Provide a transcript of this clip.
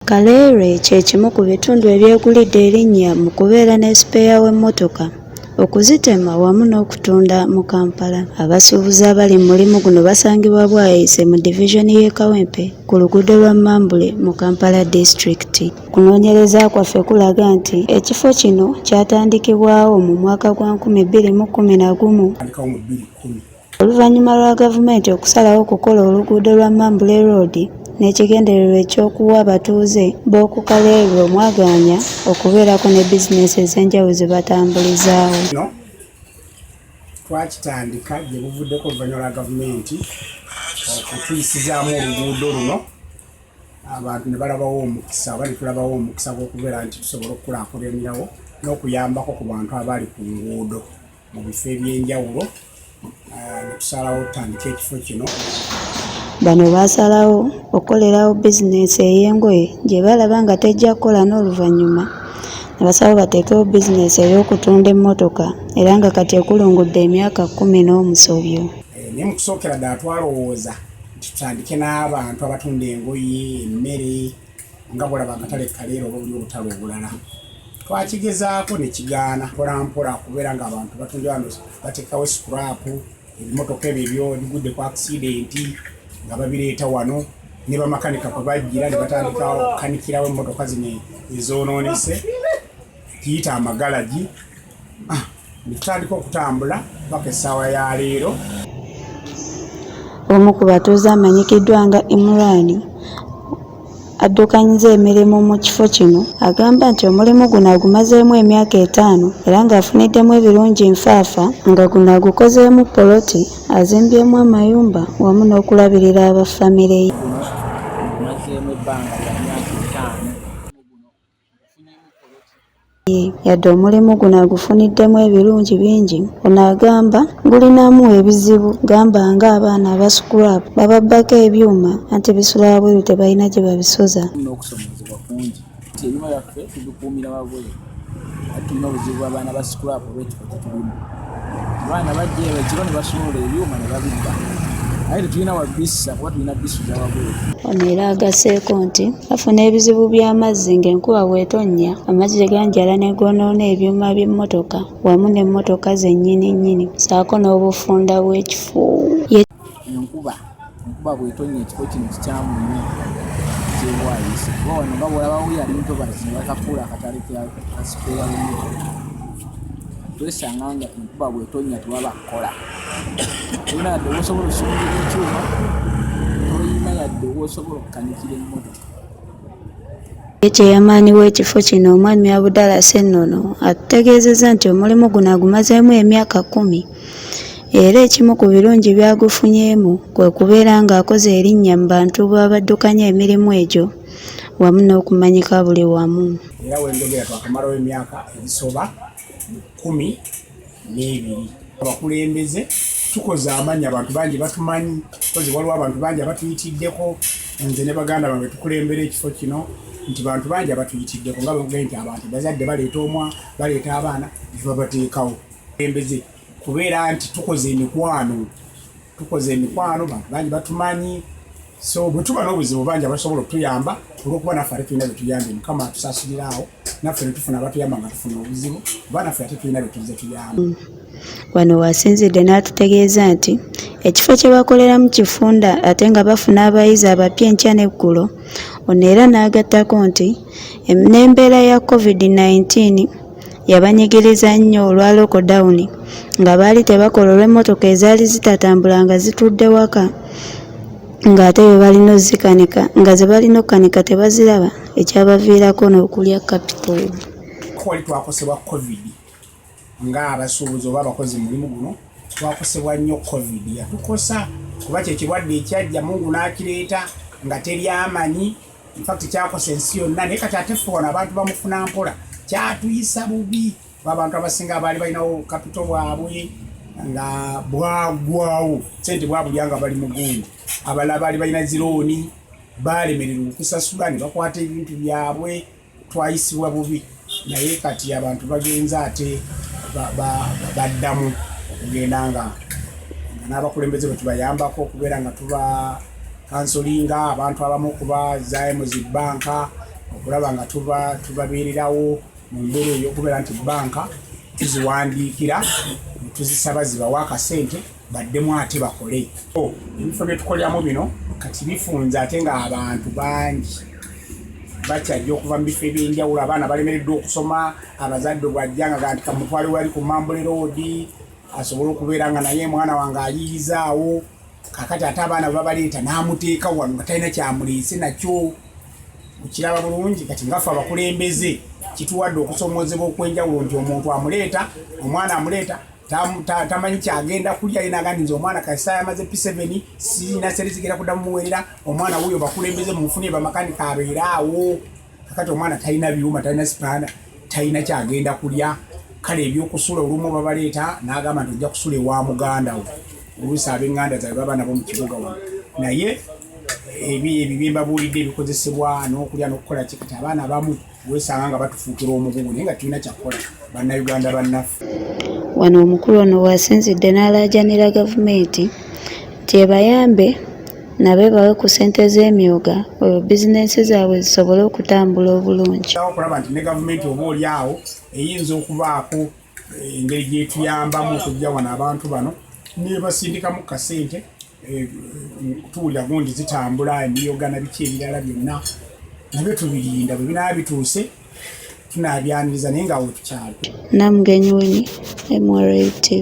Kaleerwe kye kimu ku bitundu ebyegulidde erinnya mu kubeera ne sipeeya w'emmotoka, okuzitema wamu n'okutunda mu Kampala. Abasuubuzi abali mu mulimu guno basangibwa Bwayise mu divizoni y'e Kawempe ku luguudo lwa Mambule mu Kampala disitulikiti. Kunoonyereza kwaffe kulaga nti ekifo kino kyatandikibwawo mu mwaka gwa 2011 oluvannyuma lwa gavumenti okusalawo okukola oluguudo lwa Mambule Road n'ekigendererwa eky'okuwa abatuuze b'oku Kaleerwe omwagaanya okubeerako ne bizinesi ez'enjawulo ze batambulizaawo. Twakitandika gye buvuddeko oluvannyuma lwa gavumenti okutuyisizaamu oluguudo luno, abantu ne balabawo omukisa oba ne tulabawo omukisa gw'okubeera nti tusobola okukulaakulanirawo n'okuyambako ku bantu abali ku nguudo mu bifo eby'enjawulo. Ne tusalawo tutandika ekifo kino. Bano baasalawo okukolerawo bizinesi ey'engoye gye balaba nga tejja kukola n'oluvannyuma ne basalawo bateekewo bizinesi ey'okutunda emmotoka era nga kati ekulungudde emyaka 10 n'omusobyo. Naye mu kusookera ddala twalowooza nti tutandike n'abantu abatunda engoye, emmere nga bwolaba akatale Kaleerwe oba buli obutale obulala. Twakigezaako ne kigaana mpolampola kubeera ng'abantu batunda wano bateekawo sikurapu, ebimotoka ebyo bigudde ku akisidenti nga babireeta wano ne bamakanika kwe bajjira ne batandika okukanikirawo emmotoka zino ezoonoonese tuyita amagalagi. Ne tutandika okutambula paka essaawa ya leero. Omu ku batuuze amanyikiddwa nga Imran addukanyiza emirimu mu kifo kino agamba nti omulimu guno agumazeemu emyaka 5 era ng'afuniddemu ebirungi nfaafa nga guno agukozeemu poloti, azimbyemu amayumba wamu n'okulabirira abafamire ye. Yadde omulimu guno agufuniddemu ebirungi bingi, ono agamba gulinamu ebizibu, gamba ng'abaana abasukulapu bababbako ebyuma anti bisula wabweru tebalina gye babisoza. N'okusomozebwa kungi nti ebyuma byaffe tubikuumira wabweru ate tulina obuzibu bw'abaana ba sikulapu olw'ekifo kye tulimu. Abaana bajja eyo ekiro ne basumulula ebyuma ne babibba, aye tetulina wabissa kuba tulina bbisu za wabweru. Ono era agasseeko nti bafuna ebizibu by'amazzi ng'enkuba bw'etonnya, amazzi gye ganjala ne goonoona ebyuma by'emmotoka wamu n'emmotoka zennyini ssaako n'obufunda bw'ekifo. Enkuba bw'etonnya ekifo kino kikyamu nnyo kyebwayise kuba wano nga bw'olabawo yali ntobazi ne bakafuula akatale ka sipeeya w'emmotoka. Twesanga nga enkuba bw'etonnya tewaba kukola. Tolina yadde owosobola okusumulira ekyuma, tolina yadde owosobola okukanikira emmotoka. Kyeyamaani w'ekifo kino omwami Abudala Ssennono atutegeezezza nti omulimu guno agumazeemu emyaka 10 era ekimu ku birungi byagufunyeemu kwe kubeera ng'akoze erinnya mu bantu b'abaddukanya emirimu egyo wamu n'okumanyika buli wamu. Era w'enjogera twakamalawo emyaka egisoba 12. Abakulembeze tukoze amannya, abantu bangi batumanyi, kozi waliwo abantu bangi abatuyitiddeko. Nze ne baganda bange tukulembera ekifo kino nti bantu bangi abatuyitiddeko nga bwe nti abantu bazadde baleeta abaana ne babateekawo. Kulembeze kubeera nti tukoze emikwano, bantu bangi batumanyi. So bwe tuba n'obuzibu bangi abasobola okutuyamba olw'okuba naffe ate tulina bye tuyambye. Mukama atusasuliraawo naffe ne tufuna abatuyamba nga tufuna obuzibu kuba naffe ate tulina bye tuze tuyamba. Wano wasinzidde n'atutegeeza nti ekifo kye bakoleramu kifunda ate nga bafuna abayizi abapya enkya n'eggulo. Ono era n'agattako nti n'embeera ya COVID-19 yabanyigiriza nnyo olwa lockdown nga baali tebakola olw'emmotoka ezaali zitatambula nga zitudde waka ng'ate bwe balina ozikanika nga ze balina okukanika tebaziraba, ekyabaviirako n'okulya kapitolo. Wali twakosebwa COVID ng'abasuubuzi oba abakozi mu mulimu guno, twakosebwa nnyo COVID. Yatukosa kuba kye kirwadde ekyajja Mungu n'akireeta nga teri amanyi. In fact kyakosa ensi yonna, naye kati ate ffe wano abantu bamufuna mpola kyatuyisa bubi. Abantu abasinga baali balinawo kapito bwabwe nga bwagwawo, sente bwabulya nga bali mu gundi. Abalala baali balina zirooni baalemererwa okusasula ne bakwata ebintu byabwe, twayisibwa bubi. Naye kati abantu bagenze ate baddamu okugenda nga n'abakulembeze bwe tubayambako okubeera nga tuba kansolinga abantu abamu kuba zaayo mu zibbanka olaba nga tubabeererawo mu mbeera ey'okubeera nti banka tuziwandiikira tuzisaba zibawa akasente baddemu ate bakole. Ebifo bye tukoleramu bino kati bifunze ate nga abantu bangi bakyajja okuva mu bifo ebyenjawulo. Abaana balemereddwa okusoma, abazadde bwajjanga nti kamutwale wali ku Mambule road asobole okubeera nga naye mwana wange ayiyizaawo. Kakati ate abaana babaleeta n'amuteeka wano nga talina kyamuleese nakyo. Okiraba bulungi kati ngaffe abakulembeze kituwadde okusomoozebwa okwenjawulo nti omuntu amuleeta, omwana amuleeta tamanyi kyagenda kulya yina agandi nze omwana kasita yamaze P7 sirina sente zigenda kuddamu muweerera. Omwana wuyo bakulembeze mumufunire bamakanika abeeraawo. Kakati omwana talina byuma, talina sipaana, talina kyagenda kulya. Kale ebyokusula olumu babaleeta n'agamba nti ojja kusula ewa muganda wo. Oluusi ab'enganda zaabwe baba nabo mu kibuga wano. Naye ebyo mbabuulidde ebikozesebwa n'okulya n'okukola kikati abaana abamu weesanga nga batufuukira omugugu naye nga tulina kyakukola bannayuganda bannaffe. Wano omukulu ono wasinzidde n'alaajanira gavumenti nti ebayambe nabe bawe ku ssente z'emyoga olwo bizinensi zaabwe zisobole okutambula obulungi. Okulaba nti ne gavumenti oba oli awo eyinza okubaako engeri gyetuyambamu okujja wano abantu bano nebasindikamu kasente tuwulira gundi zitambula emyoga na biki ebirala byonna nabyo tubirinda bwe binaaba bituuse tunabyaniriza naye nga awo tukyalo. Namugenyi Winnie, MRA TV.